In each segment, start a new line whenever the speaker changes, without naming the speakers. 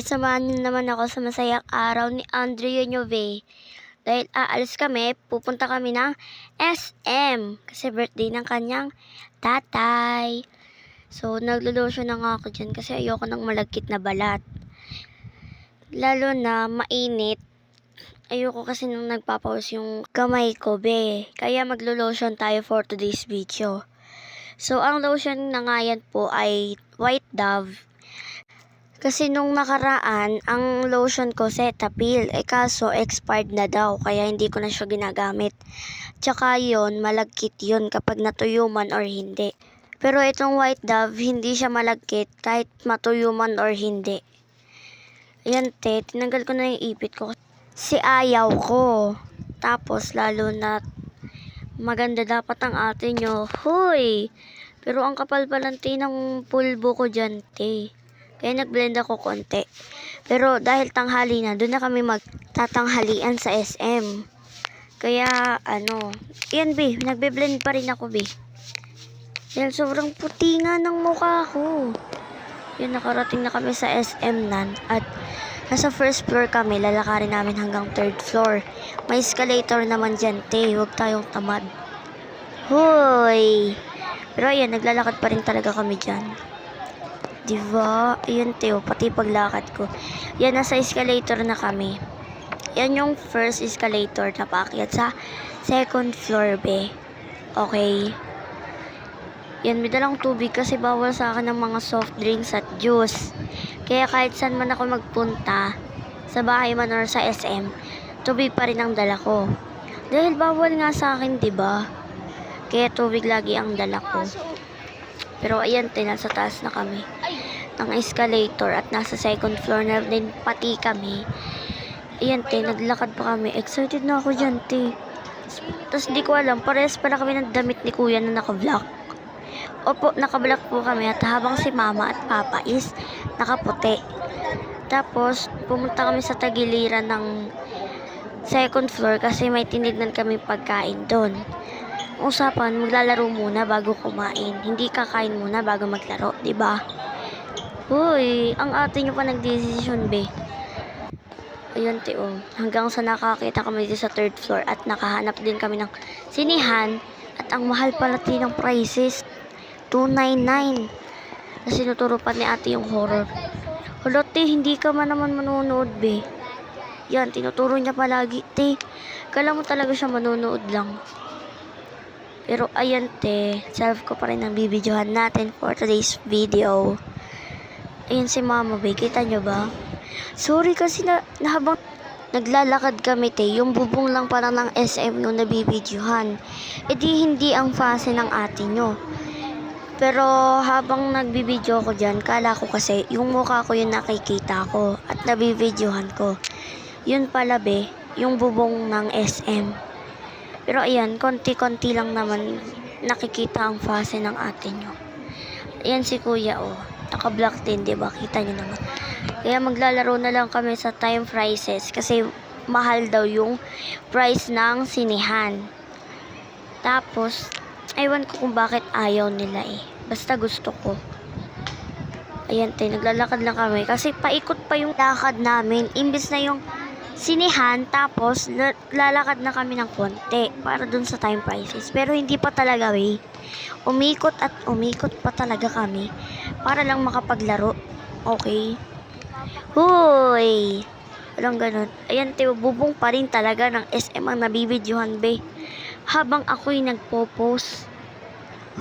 samahan niyo naman ako sa masayang araw ni Andrea Ñove. Dahil aalis kami, pupunta kami ng SM. Kasi birthday ng kanyang tatay. So, naglo-lotion na nga ako dyan kasi ayoko ng malagkit na balat. Lalo na mainit. Ayoko kasi nung nagpapaus yung kamay ko, be. Kaya maglo-lotion tayo for today's video. So, ang lotion na nga yan po ay White Dove. Kasi nung nakaraan, ang lotion ko Cetaphil, kaso expired na daw, kaya hindi ko na siya ginagamit. Tsaka yun, malagkit yun kapag natuyo man or hindi. Pero itong White Dove, hindi siya malagkit kahit matuyo man or hindi. Ayan te, tinanggal ko na yung ipit ko. Si ayaw ko. Tapos lalo na maganda dapat ang ate nyo. Huy! Pero ang kapal palanti ng pulbo ko dyan te. Kaya nag-blend ako konti. Pero dahil tanghali na, doon na kami magtatanghalian sa SM. Kaya, yan be, nagbe-blend pa rin ako be. Dahil sobrang puti nga ng mukha ko. Yun, nakarating na kami sa SM nan. At nasa first floor kami, lalakarin namin hanggang third floor. May escalator naman dyan, te. Huwag tayong tamad. Hoy! Pero ayan, naglalakad pa rin talaga kami dyan. Diba? Ayan Teo, pati paglakad ko. Yan, nasa escalator na kami. Yan yung first escalator na paakyat sa second floor, be. Okay. Yan, may dalang tubig kasi bawal sa akin ng mga soft drinks at juice. Kaya kahit saan man ako magpunta, sa bahay man or sa SM, tubig pa rin ang dala ko. Dahil bawal nga sa akin, diba? Kaya tubig lagi ang dala ko. Pero ayan, nasa taas na kami ng escalator at nasa second floor na din pati kami. Ayan, naglakad pa kami. Excited na ako dyan, Tapos di ko alam, parehas pala kami ng damit ni kuya na naka-black. Opo, naka-black po kami at habang si mama at papa is nakaputi. Tapos, pumunta kami sa tagiliran ng second floor kasi may tinignan kami pagkain doon. Usapan, maglalaro muna bago kumain. Hindi kakain muna bago maglaro, diba? Uy, ang ate nyo pa nagdesisyon, be. Ayun, hanggang sa nakakita kami dito sa third floor at nakahanap din kami ng sinihan at ang mahal pala ng prices, $299. Kasi tinuturo pa ni ate yung horror. Hala, hindi ka man naman manonood, be. Yan, tinuturo niya palagi, Kala mo talaga siya manonood lang. Pero ayan self ko pa rin ang bibidyohan natin for today's video. Ayan si mama be, kita nyo ba? Sorry kasi na habang naglalakad kami yung bubong lang parang ng SM yung nabibidyohan. Di hindi ang fase ng ate nyo. Pero habang nagbibidyo ko dyan, kala ko kasi yung mukha ko yung nakikita ko at nabibidyohan ko. Yun pala be, yung bubong ng SM. Pero ayan, konti-konti lang naman nakikita ang fase ng ate nyo. Ayan si kuya, naka-black din, diba? Kita nyo naman. Kaya maglalaro na lang kami sa time prices kasi mahal daw yung price ng sinihan. Tapos, ewan ko kung bakit ayaw nila Basta gusto ko. Ayan naglalakad lang kami kasi paikot pa yung lakad namin. Imbis na yung sinihan, tapos lalakad na kami ng konti para dun sa time prices. Pero hindi pa talaga, umikot at umikot pa talaga kami para lang makapaglaro. Okay? Hoy! Walang ganun. Ayan, bubong pa rin talaga ng SM ang nabibidyohan, be. Habang ako'y nagpo-post.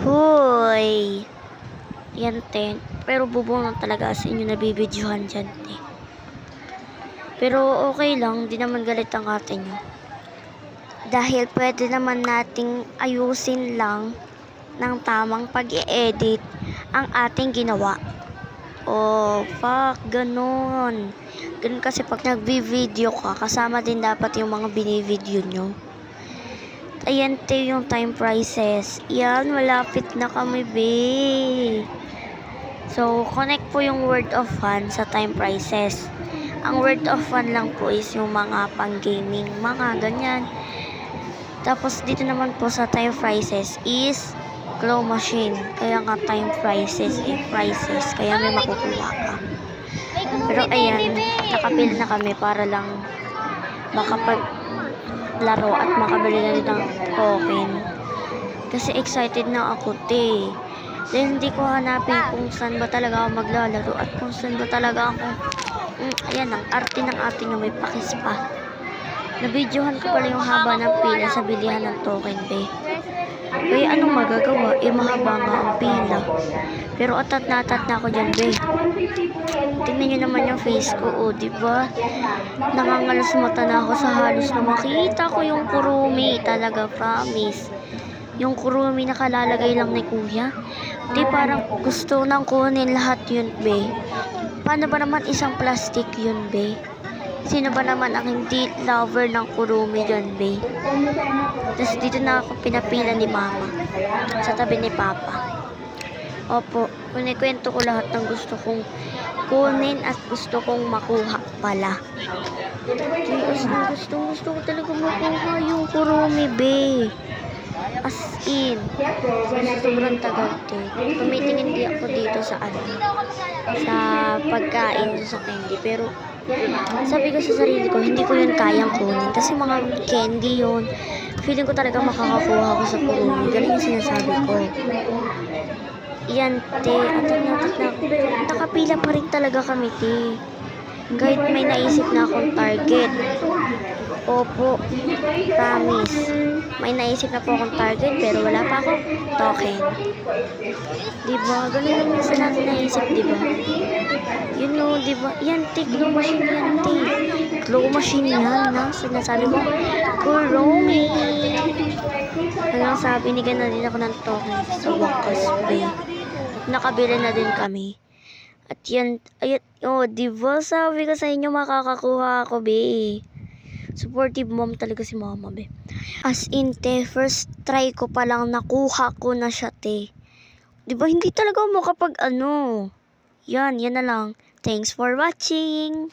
Hoy! Ayan, pero bubong lang talaga sa inyo nabibidyohan dyan, Pero okay lang, di naman galit ang ate nyo. Dahil pwede naman nating ayusin lang ng tamang pag-i-edit ang ating ginawa. Fuck, ganun. Ganun kasi pag nagbi-video ka, kasama din dapat yung mga binivideo nyo. Ayan yung time prices. Yan, malapit na kami, be. So, connect po yung word of fun sa time prices. Ang word of fun lang po is yung mga pang-gaming, mga ganyan. Tapos dito naman po sa time prices is claw machine. Kaya nga time prices, prices. Kaya may makukuha ka. Pero ayan, nakapil na kami para lang makapaglaro at makabili na rin ng token. Kasi excited na ako, te. Dahil hindi ko hanapin kung saan ba talaga ako maglalaro at kung saan ba talaga ako. Ayan, ang arte ng ate nyo, may pakis pa. Nabidyohan ko pala yung haba ng pila sa bilihan ng token, be. Kaya anong magagawa? Mahaba nga ang pila. Pero atat na ako dyan, be. Tingnan nyo naman yung face ko, diba? Nangangalas mata na ako sa halos na makita ko yung kurumi. Talaga, promise. Yung kurumi na kalalagay lang ni kuya. Di parang gusto nang kunin lahat yun, be. Paano ba naman isang plastic yun, be? Sino ba naman ang hindi lover ng kurumi dyan, be? Tapos dito na ako pinapila ni mama. Sa tabi ni papa. Opo, kunikwento ko lahat ng gusto kong kunin at gusto kong makuha pala. Diyos na gusto ko talaga makuha yung kurumi, be. As in, sobrang tagal, te. Tumitingin di ako dito sa sa pagkain sa candy. Pero sabi ko sa sarili ko, hindi ko yun kayang kunin. Kasi mga candy yun. Feeling ko talaga makakakuha ako sa kurumi. Galing yung sinasabi ko. Yan, te. Atat na ako. Pero nakapila pa rin talaga kami, te. Kahit may naisip na akong target. Opo, promise. May naisip na po akong target pero wala pa akong token. Diba? Ganun lang minsan natin naisip, diba? You know, diba? Yan, te. Glow machine yan, te. Glow machine yan, na. Sinasabi ko, kurumi. Hanggang sabi, binigyan na din ako ng token sa wakas, be. Nakabili na din kami. At yan, ayun, diba? Sabi ko sa inyo, makakakuha ako, be. Supportive mom talaga si mama, be. As in, te, first try ko pa lang nakuha ko na siya, te. Diba, hindi talaga makapag Yan na lang. Thanks for watching.